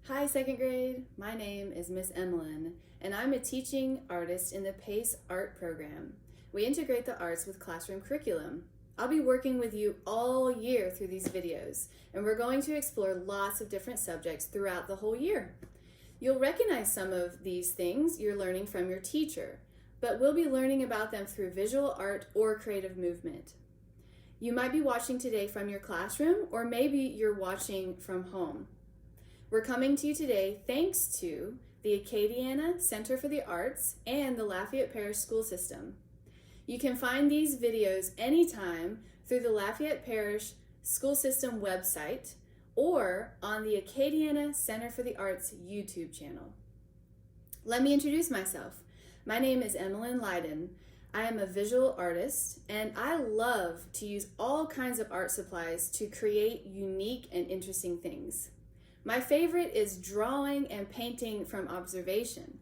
Hi, second grade. My name is Miss Emolyn, and I'm a teaching artist in the PACE art program. We integrate the arts with classroom curriculum. I'll be working with you all year through these videos, and we're going to explore lots of different subjects throughout the whole year. You'll recognize some of these things you're learning from your teacher, but we'll be learning about them through visual art or creative movement. You might be watching today from your classroom, or maybe you're watching from home. We're coming to you today thanks to the Acadiana Center for the Arts and the Lafayette Parish School System. You can find these videos anytime through the Lafayette Parish School System website or on the Acadiana Center for the Arts YouTube channel. Let me introduce myself. My name is Emolyn Liden. I am a visual artist, and I love to use all kinds of art supplies to create unique and interesting things. My favorite is drawing and painting from observation.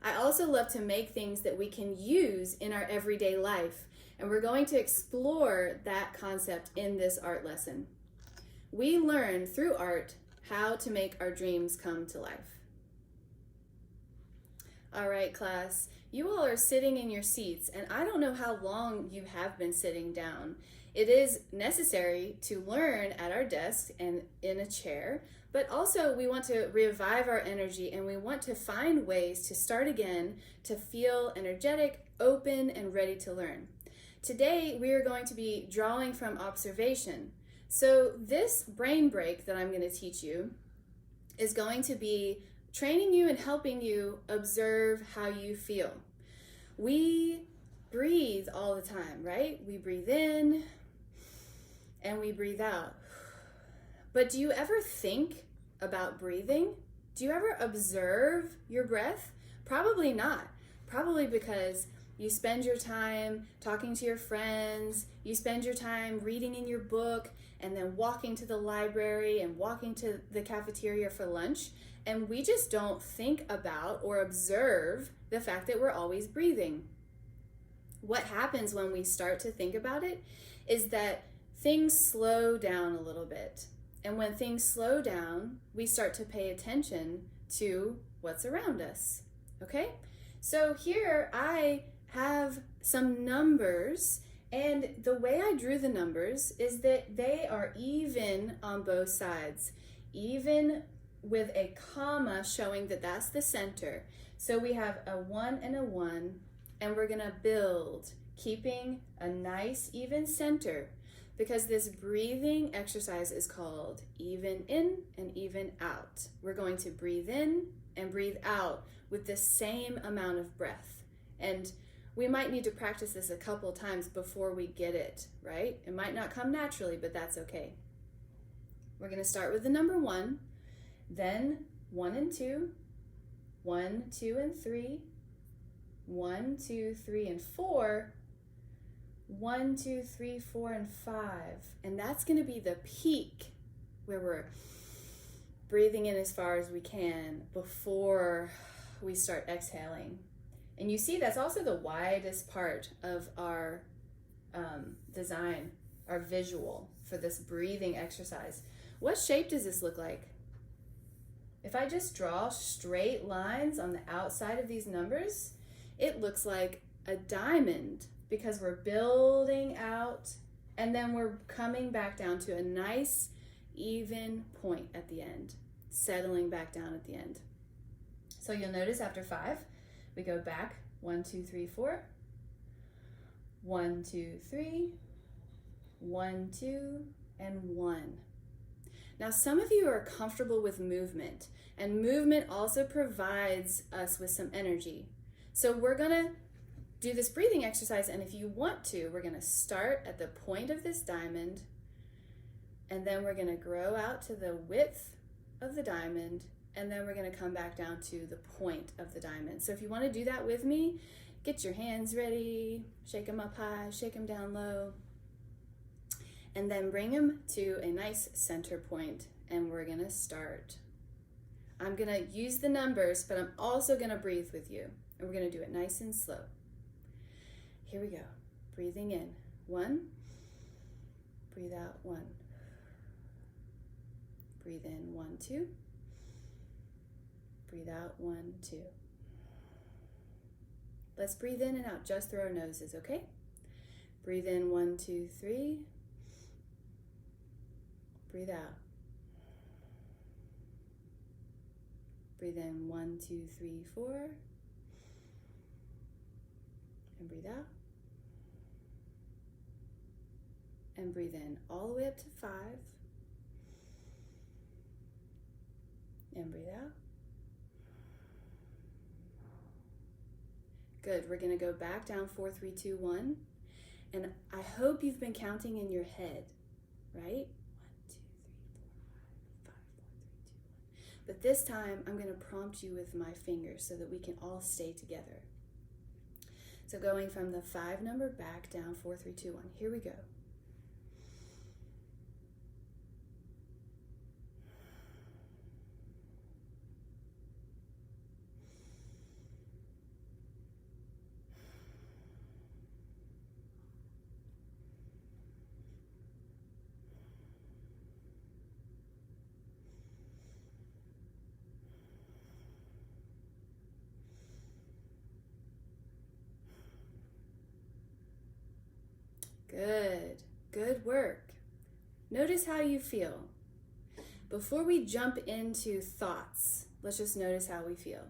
I also love to make things that we can use in our everyday life, and we're going to explore that concept in this art lesson. We learn through art how to make our dreams come to life. All right, class, you all are sitting in your seats, and I don't know how long you have been sitting down. It is necessary to learn at our desk and in a chair, but also we want to revive our energy, and we want to find ways to start again, to feel energetic, open, and ready to learn. Today, we are going to be drawing from observation. So this brain break that I'm going to teach you is going to be training you and helping you observe how you feel. We breathe all the time, right? We breathe in and we breathe out. But do you ever think about breathing? Do you ever observe your breath? Probably not. Probably because you spend your time talking to your friends, you spend your time reading in your book, and then walking to the library and walking to the cafeteria for lunch, and we just don't think about or observe the fact that we're always breathing. What happens when we start to think about it is that things slow down a little bit. And when things slow down, we start to pay attention to what's around us, okay? So here I have some numbers, and the way I drew the numbers is that they are even on both sides, even with a comma showing that that's the center. So we have a 1 and a 1, and we're gonna build, keeping a nice even center, because this breathing exercise is called even in and even out. We're going to breathe in and breathe out with the same amount of breath. And we might need to practice this a couple times before we get it, right? It might not come naturally, but that's okay. We're gonna start with the number 1, then 1 and 2, 1, 2, and 3, 1, 2, 3, and 4, 1, 2, 3, 4, and 5. And that's going to be the peak where we're breathing in as far as we can before we start exhaling. And you see that's also the widest part of our design, our visual for this breathing exercise. What shape does this look like? If I just draw straight lines on the outside of these numbers, it looks like a diamond, because we're building out and then we're coming back down to a nice even point at the end, settling back down at the end. So you'll notice after 5, we go back 1, 2, 3, 4, 1, 2, 3, 1, 2, and 1. Now some of you are comfortable with movement, and movement also provides us with some energy. So we're gonna do this breathing exercise, and if you want to, we're going to start at the point of this diamond, and then we're going to grow out to the width of the diamond, and then we're going to come back down to the point of the diamond. So if you want to do that with me, get your hands ready, shake them up high, shake them down low, and then bring them to a nice center point, and we're going to start. I'm going to use the numbers, but I'm also going to breathe with you, and we're going to do it nice and slow. Here we go. Breathing in, 1. Breathe out, 1. Breathe in, 1, 2. Breathe out, 1, 2. Let's breathe in and out just through our noses, okay? Breathe in, 1, 2, 3. Breathe out. Breathe in, 1, 2, 3, 4. And breathe out. And breathe in all the way up to 5. And breathe out. Good. We're going to go back down, 4, 3, 2, 1. And I hope you've been counting in your head, right? 1, 2, 3, 4, 5, 5, 4, 3, 2, 1. But this time, I'm going to prompt you with my fingers so that we can all stay together. So going from the 5 number back down, 4, 3, 2, 1. Here we go. Good. Good work. Notice how you feel. Before we jump into thoughts, let's just notice how we feel.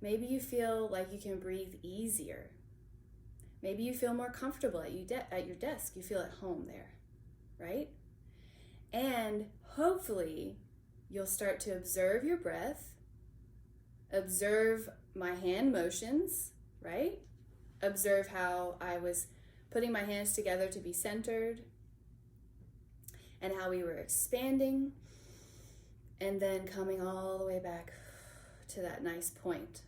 Maybe you feel like you can breathe easier. Maybe you feel more comfortable at your desk. You feel at home there, right? And hopefully you'll start to observe your breath, observe my hand motions, right? Observe how I was putting my hands together to be centered, and how we were expanding, and then coming all the way back to that nice point.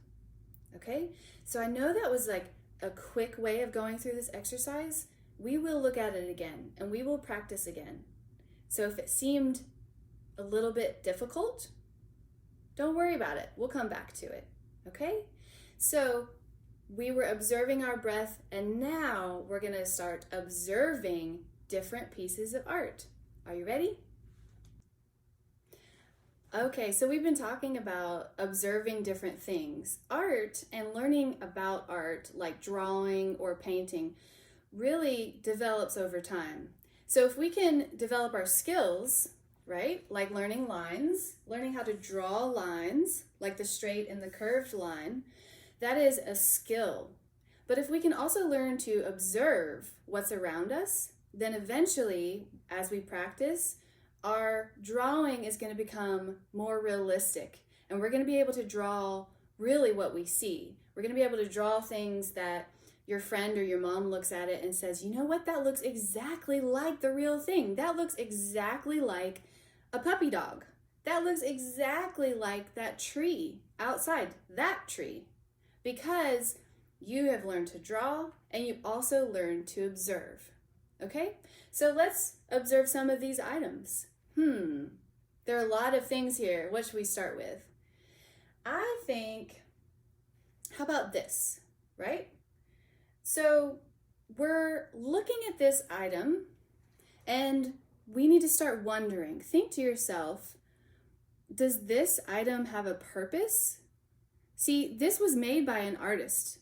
Okay? So I know that was like a quick way of going through this exercise. We will look at it again, and we will practice again. So if it seemed a little bit difficult, don't worry about it. We'll come back to it. Okay? So we were observing our breath, and now we're going to start observing different pieces of art. Are you ready? Okay, so we've been talking about observing different things. Art and learning about art, like drawing or painting, really develops over time. So if we can develop our skills, right, like learning lines, learning how to draw lines, like the straight and the curved line, that is a skill. But if we can also learn to observe what's around us, then eventually, as we practice, our drawing is going to become more realistic. And we're going to be able to draw really what we see. We're going to be able to draw things that your friend or your mom looks at it and says, you know what, that looks exactly like the real thing. That looks exactly like a puppy dog. That looks exactly like that tree outside, that tree. Because you have learned to draw and you also learned to observe. Okay? So let's observe some of these items. There are a lot of things here. What should we start with? I think, how about this, right? So we're looking at this item and we need to start wondering. Think to yourself, does this item have a purpose? See, this was made by an artist.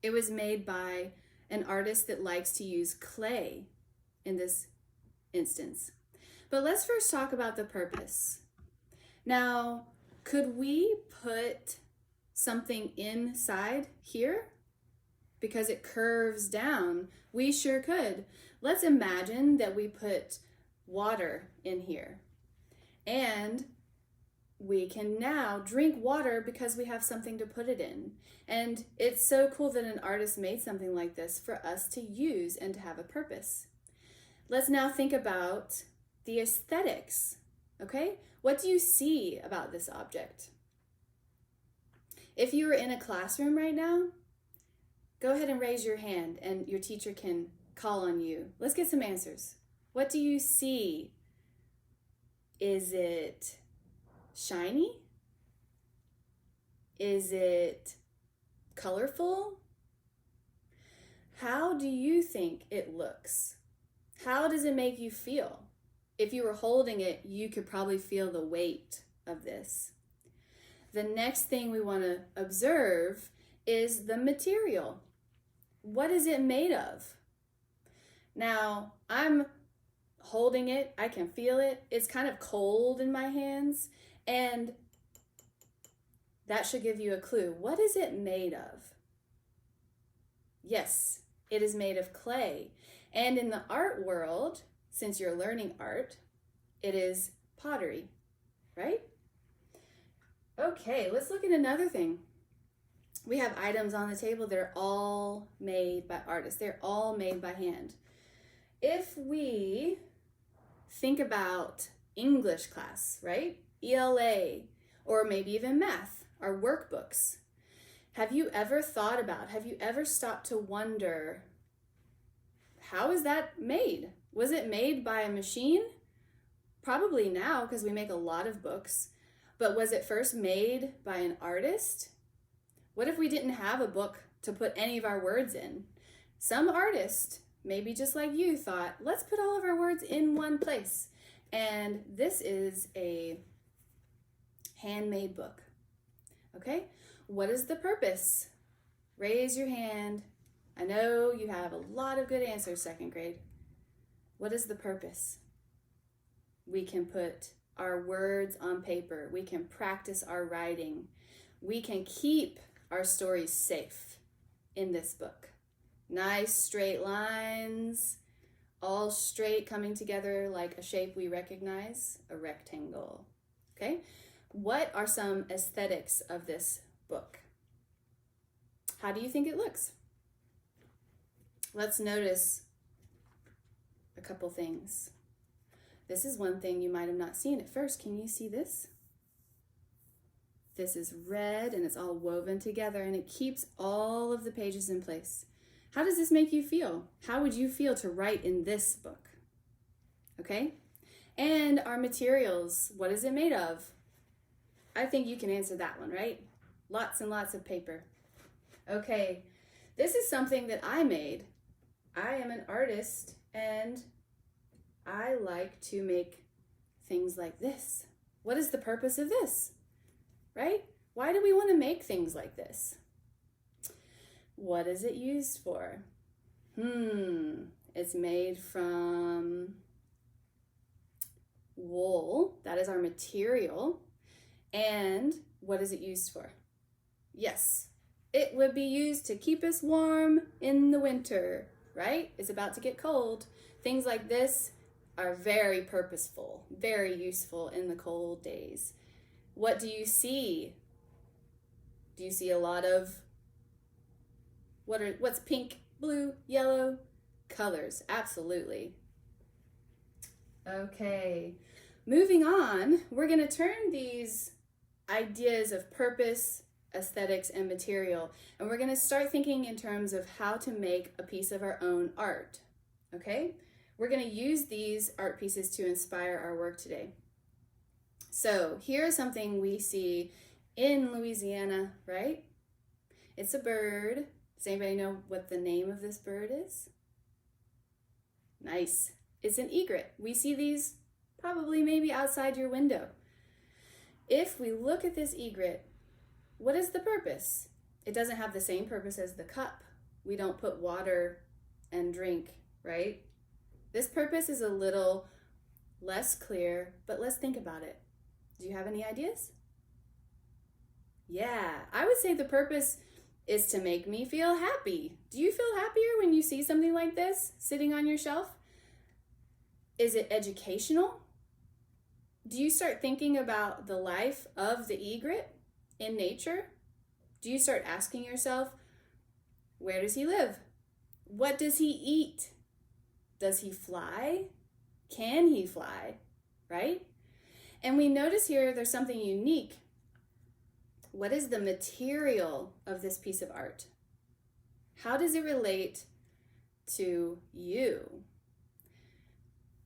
It was made by an artist that likes to use clay in this instance. But let's first talk about the purpose. Now, could we put something inside here? Because it curves down. We sure could. Let's imagine that we put water in here. And we can now drink water because we have something to put it in. And it's so cool that an artist made something like this for us to use and to have a purpose. Let's now think about the aesthetics, okay? What do you see about this object? If you were in a classroom right now, go ahead and raise your hand and your teacher can call on you. Let's get some answers. What do you see? Is it shiny? Is it colorful? How do you think it looks? How does it make you feel? If you were holding it, you could probably feel the weight of this. The next thing we want to observe is the material. What is it made of? Now, I'm holding it. I can feel it. It's kind of cold in my hands, and that should give you a clue. What is it made of? Yes, it is made of clay. And in the art world, since you're learning art, it is pottery, right? Okay, let's look at another thing. We have items on the table that are all made by artists. They're all made by hand. If we think about English class, right? ELA, or maybe even math, our workbooks. Have you ever stopped to wonder, how is that made? Was it made by a machine? Probably now, because we make a lot of books. But was it first made by an artist? What if we didn't have a book to put any of our words in? Some artist, maybe just like you, thought, let's put all of our words in one place. And this is a handmade book. Okay? What is the purpose? Raise your hand. I know you have a lot of good answers, second grade. What is the purpose? We can put our words on paper. We can practice our writing. We can keep our stories safe in this book. Nice straight lines, all straight, coming together like a shape we recognize, a rectangle. Okay? What are some aesthetics of this book? How do you think it looks? Let's notice a couple things. This is one thing you might have not seen at first. Can you see this? This is red and it's all woven together and it keeps all of the pages in place. How does this make you feel? How would you feel to write in this book? Okay? And our materials, what is it made of? I think you can answer that one, right? Lots and lots of paper. Okay, this is something that I made. I am an artist and I like to make things like this. What is the purpose of this? Right? Why do we want to make things like this? What is it used for? It's made from wool. That is our material. And what is it used for? Yes, it would be used to keep us warm in the winter, right? It's about to get cold. Things like this are very purposeful, very useful in the cold days. What do you see? Do you see a lot of, what's pink, blue, yellow? Colors, absolutely. Okay, moving on, we're going to turn these ideas of purpose, aesthetics, and material, and we're going to start thinking in terms of how to make a piece of our own art, okay? We're going to use these art pieces to inspire our work today. So here's something we see in Louisiana, right? It's a bird. Does anybody know what the name of this bird is? Nice. It's an egret. We see these probably maybe outside your window. If we look at this egret, what is the purpose? It doesn't have the same purpose as the cup. We don't put water and drink, right? This purpose is a little less clear, but let's think about it. Do you have any ideas? Yeah, I would say the purpose is to make me feel happy. Do you feel happier when you see something like this sitting on your shelf? Is it educational? Do you start thinking about the life of the egret in nature? Do you start asking yourself, where does he live? What does he eat? Does he fly? Can he fly? Right? And we notice here there's something unique. What is the material of this piece of art? How does it relate to you?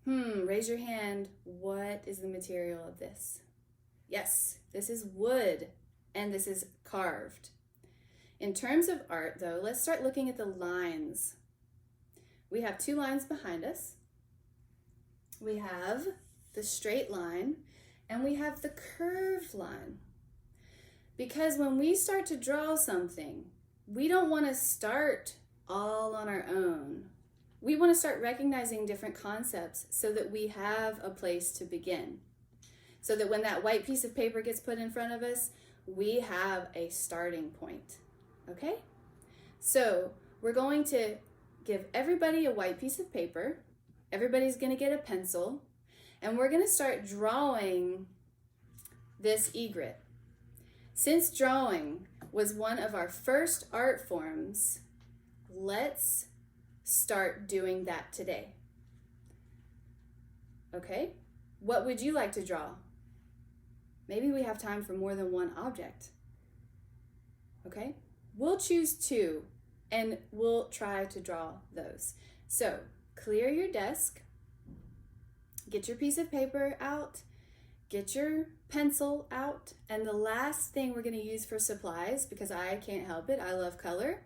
Raise your hand. What is the material of this? Yes, this is wood and this is carved. In terms of art though, let's start looking at the lines. We have two lines behind us. We have the straight line and we have the curved line. Because when we start to draw something, we don't want to start all on our own. We want to start recognizing different concepts so that we have a place to begin. So that when that white piece of paper gets put in front of us, we have a starting point. Okay? So we're going to give everybody a white piece of paper. Everybody's going to get a pencil. And we're going to start drawing this egret. Since drawing was one of our first art forms, let's start doing that today. Okay? What would you like to draw? Maybe we have time for more than one object. Okay? We'll choose two and we'll try to draw those. So, clear your desk, get your piece of paper out, get your pencil out, and the last thing we're going to use for supplies, because I can't help it, I love color,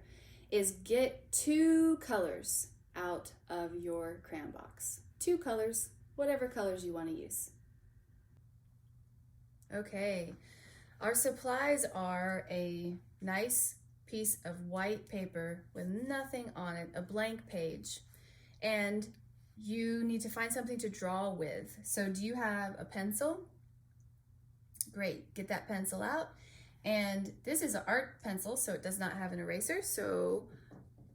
is get 2 colors out of your crayon box. 2 colors, whatever colors you want to use. Okay, our supplies are a nice piece of white paper with nothing on it, a blank page, and you need to find something to draw with. So do you have a pencil? Great, get that pencil out. And this is an art pencil, so it does not have an eraser, so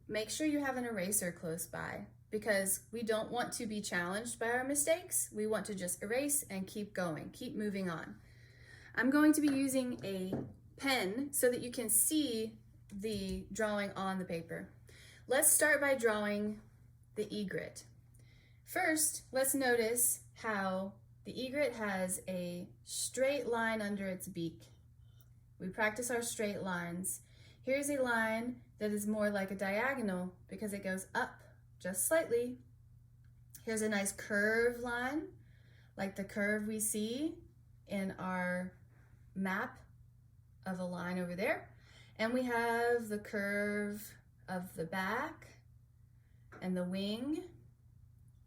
make sure you have an eraser close by, because we don't want to be challenged by our mistakes. We want to just erase and keep going, keep moving on. I'm going to be using a pen so that you can see the drawing on the paper. Let's start by drawing the egret. First, let's notice how the egret has a straight line under its beak. We practice our straight lines. Here's a line that is more like a diagonal because it goes up just slightly. Here's a nice curved line, like the curve we see in our map of a line over there. And we have the curve of the back and the wing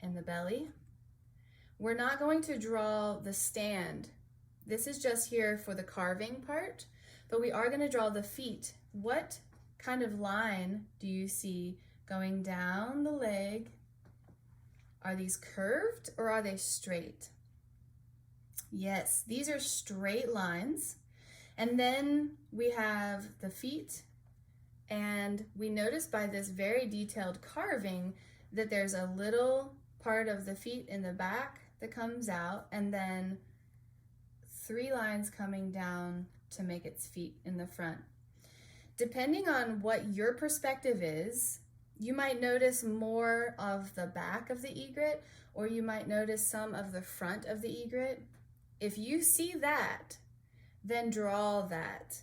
and the belly. We're not going to draw the stand. This is just here for the carving part, but we are going to draw the feet. What kind of line do you see going down the leg? Are these curved or are they straight? Yes, these are straight lines. And then we have the feet, and we notice by this very detailed carving that there's a little part of the feet in the back that comes out, and then 3 lines coming down to make its feet in the front. Depending on what your perspective is, you might notice more of the back of the egret, or you might notice some of the front of the egret. If you see that, then draw that.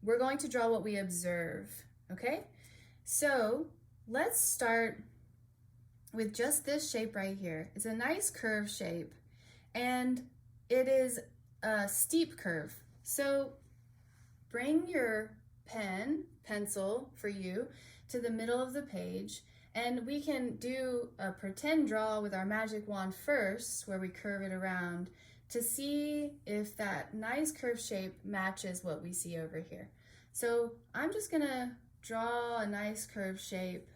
We're going to draw what we observe, okay? So let's start with just this shape right here. It's a nice curve shape, and it is a steep curve. So bring your pencil for you, to the middle of the page, and we can do a pretend draw with our magic wand first, where we curve it around, to see if that nice curve shape matches what we see over here. So I'm just gonna draw a nice curve shape,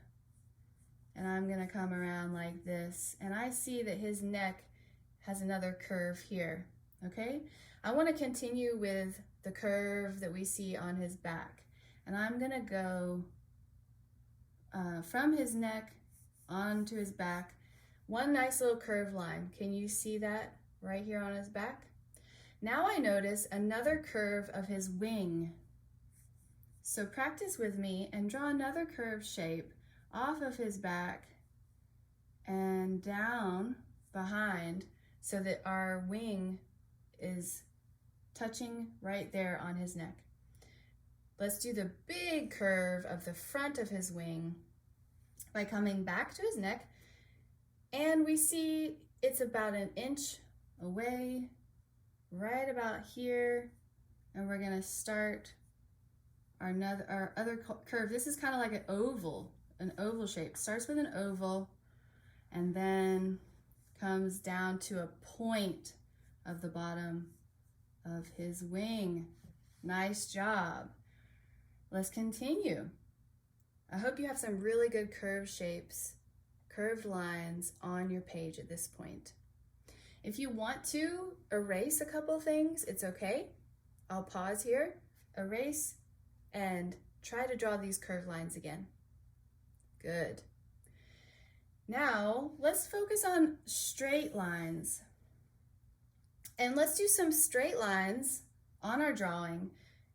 and I'm gonna come around like this, and I see that his neck has another curve here, okay? I wanna continue with the curve that we see on his back, and I'm gonna go from his neck onto his back, one nice little curved line. Can you see that? Right here on his back. Now I notice another curve of his wing. So practice with me and draw another curved shape off of his back and down behind, so that our wing is touching right there on his neck. Let's do the big curve of the front of his wing by coming back to his neck, and we see it's about 1 inch away, right about here, and we're gonna start our other curve. This is kind of like an oval shape. Starts with an oval and then comes down to a point of the bottom of his wing. Nice job. Let's continue. I hope you have some really good curved shapes, curved lines on your page at this point. If you want to erase a couple things, it's okay. I'll pause here, erase, and try to draw these curved lines again. Good. Now, let's focus on straight lines. And let's do some straight lines on our drawing.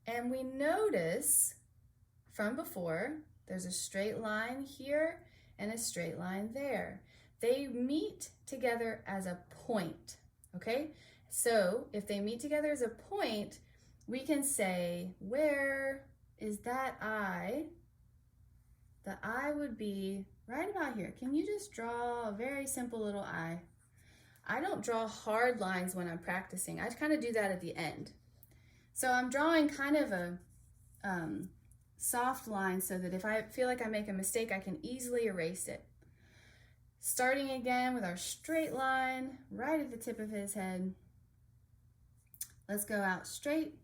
And we notice from before, there's a straight line here and a straight line there. They meet together as a point, okay? So if they meet together as a point, we can say, where is that eye? The eye would be right about here. Can you just draw a very simple little eye? I don't draw hard lines when I'm practicing. I kind of do that at the end. So I'm drawing kind of a soft line so that if I feel like I make a mistake, I can easily erase it. Starting again with our straight line right at the tip of his head. Let's go out straight.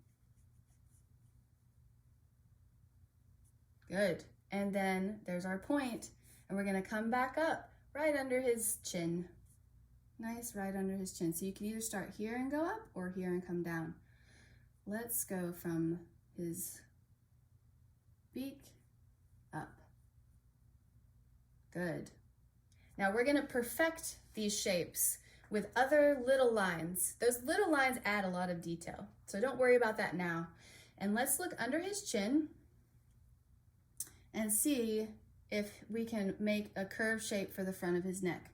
Good. And then there's our point, and we're going to come back up right under his chin. Nice, right under his chin. So you can either start here and go up or here and come down. Let's go from his beak up. Good. Now we're going to perfect these shapes with other little lines. Those little lines add a lot of detail, so don't worry about that now. And let's look under his chin and see if we can make a curved shape for the front of his neck,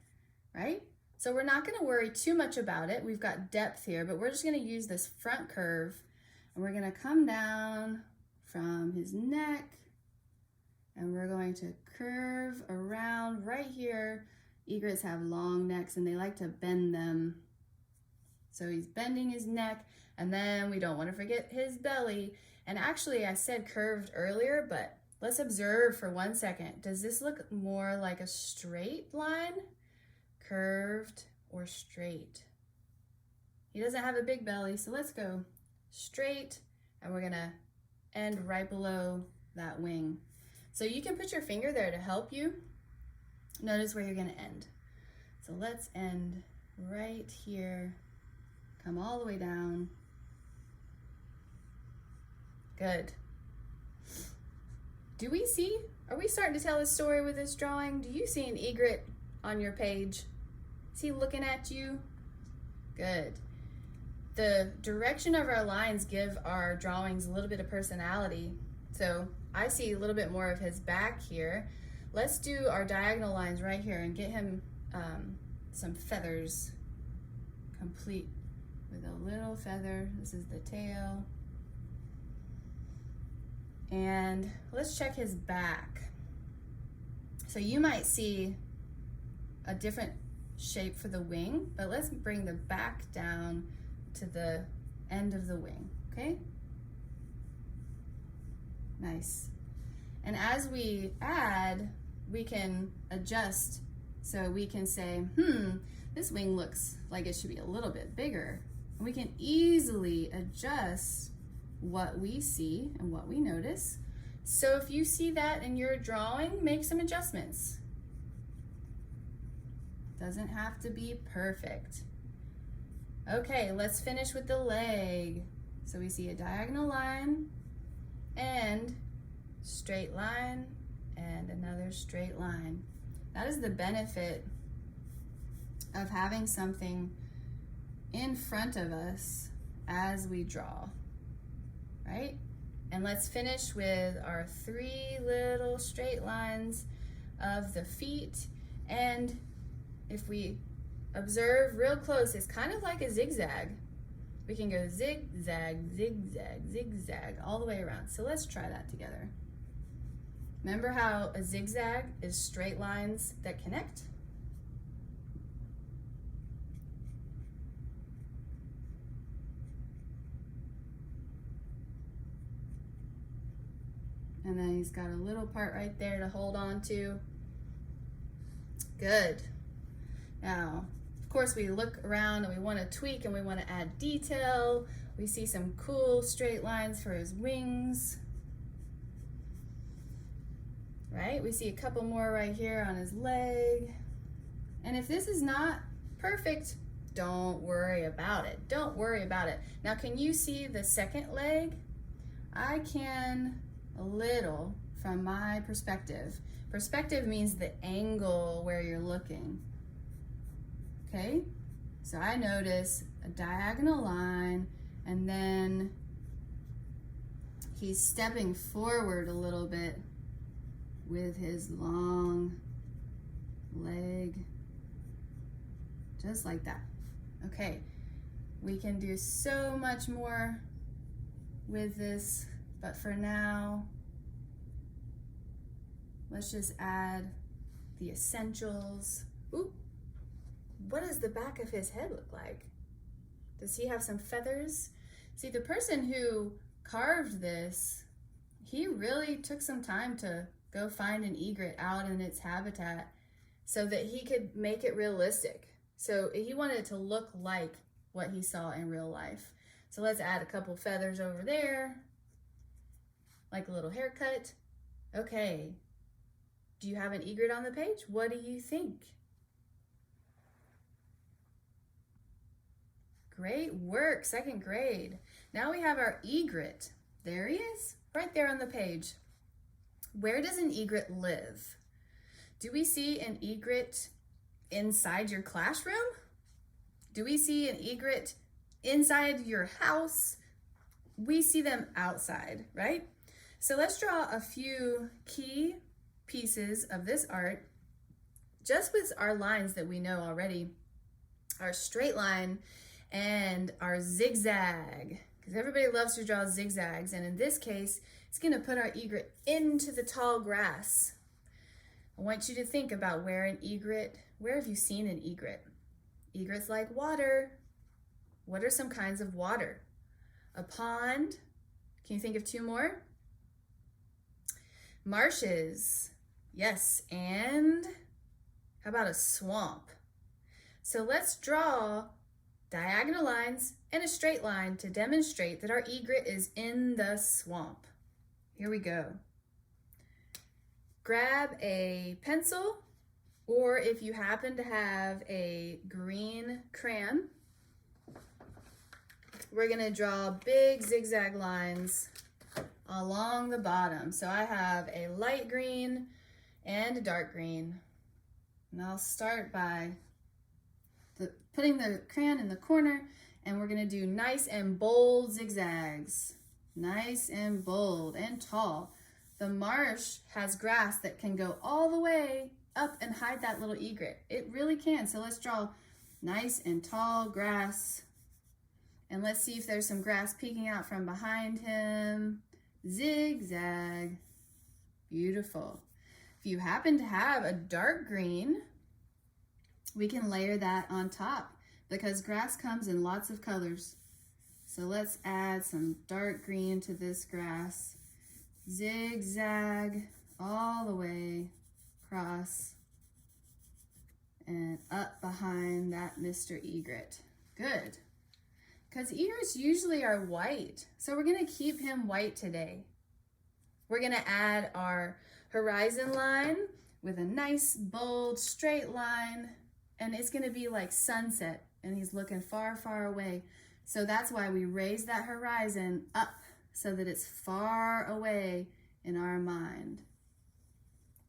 right? So we're not going to worry too much about it. We've got depth here, but we're just going to use this front curve, and we're going to come down from his neck, and we're going to curve around right here. Egrets have long necks and they like to bend them. So he's bending his neck, and then we don't want to forget his belly. And actually I said curved earlier, but let's observe for 1 second. Does this look more like a straight line? Curved or straight? He doesn't have a big belly, so let's go straight, and we're gonna end right below that wing. So you can put your finger there to help you. Notice where you're gonna end. So let's end right here, come all the way down. Good. Do we see, are we starting to tell a story with this drawing? Do you see an egret on your page? Is he looking at you? Good. The direction of our lines give our drawings a little bit of personality. So I see a little bit more of his back here. Let's do our diagonal lines right here and get him some feathers, complete with a little feather. This is the tail. And let's check his back. So you might see a different shape for the wing, but let's bring the back down to the end of the wing, okay? Nice. And as we add, we can adjust. So we can say, this wing looks like it should be a little bit bigger. And we can easily adjust what we see and what we notice. So if you see that in your drawing, make some adjustments. Doesn't have to be perfect. Okay, let's finish with the leg. So we see a diagonal line and straight line and another straight line. That is the benefit of having something in front of us as we draw, right? And let's finish with our 3 little straight lines of the feet. And if we observe real close, it's kind of like a zigzag. We can go zigzag, zigzag, zigzag all the way around. So let's try that together. Remember how a zigzag is straight lines that connect? And then he's got a little part right there to hold on to. Good. Now, Of course, we look around and we want to tweak and we want to add detail. We see some cool straight lines for his wings. Right? We see a couple more right here on his leg. And if this is not perfect, don't worry about it. Don't worry about it. Now, can you see the second leg? I can a little from my perspective. Perspective means the angle where you're looking. Okay? So I notice a diagonal line, and then he's stepping forward a little bit with his long leg, just like that. Okay, we can do so much more with this, but for now, let's just add the essentials. Ooh, what does the back of his head look like? Does he have some feathers? See, the person who carved this, he really took some time to go find an egret out in its habitat so that he could make it realistic. So he wanted it to look like what he saw in real life. So let's add a couple feathers over there, like a little haircut. Okay, do you have an egret on the page? What do you think? Great work, second grade. Now we have our egret. There he is, right there on the page. Where does an egret live? Do we see an egret inside your classroom? Do we see an egret inside your house? We see them outside, right? So let's draw a few key pieces of this art just with our lines that we know already. Our straight line and our zigzag, because everybody loves to draw zigzags, and in this case, it's gonna put our egret into the tall grass. I want you to think about where have you seen an egret? Egrets like water. What are some kinds of water? A pond. Can you think of two more? Marshes. Yes, and how about a swamp? So let's draw diagonal lines and a straight line to demonstrate that our egret is in the swamp. Here we go. Grab a pencil, or if you happen to have a green crayon, we're gonna draw big zigzag lines along the bottom. So I have a light green and a dark green. And I'll start by putting the crayon in the corner, and we're gonna do nice and bold zigzags. Nice and bold and tall. The marsh has grass that can go all the way up and hide that little egret. It really can. So let's draw nice and tall grass. And let's see if there's some grass peeking out from behind him. Zigzag. Beautiful. If you happen to have a dark green, we can layer that on top because grass comes in lots of colors. So let's add some dark green to this grass. Zigzag all the way across and up behind that Mr. Egret. Good. Because egrets usually are white. So we're gonna keep him white today. We're gonna add our horizon line with a nice, bold, straight line, and it's gonna be like sunset, and he's looking far, far away. So that's why we raise that horizon up so that it's far away in our mind.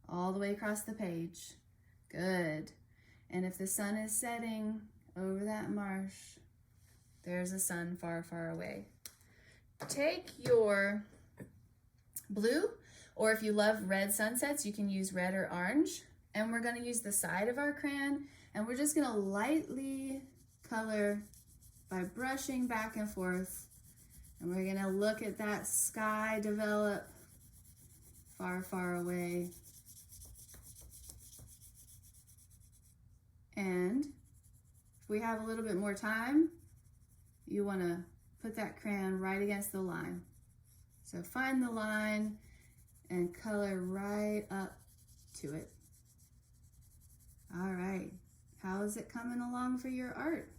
All the way across the page. Good. And if the sun is setting over that marsh, there's a sun far, far away. Take your blue, or if you love red sunsets, you can use red or orange. And we're gonna use the side of our crayon, and we're just gonna lightly color by brushing back and forth. And we're gonna look at that sky develop far, far away. And if we have a little bit more time, you wanna put that crayon right against the line. So find the line and color right up to it. All right, How's it coming along for your art?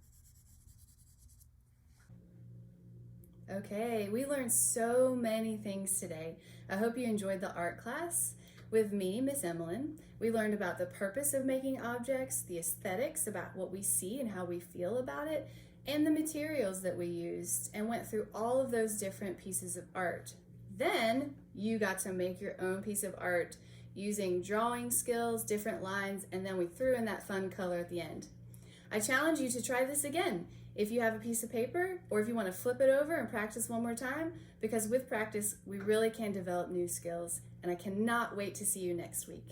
Okay, we learned so many things today. I hope you enjoyed the art class. With me, Miss Emolyn, we learned about the purpose of making objects, the aesthetics about what we see and how we feel about it, and the materials that we used, and went through all of those different pieces of art. Then you got to make your own piece of art using drawing skills, different lines, and then we threw in that fun color at the end. I challenge you to try this again if you have a piece of paper, or if you want to flip it over and practice one more time, because with practice, we really can develop new skills, and I cannot wait to see you next week.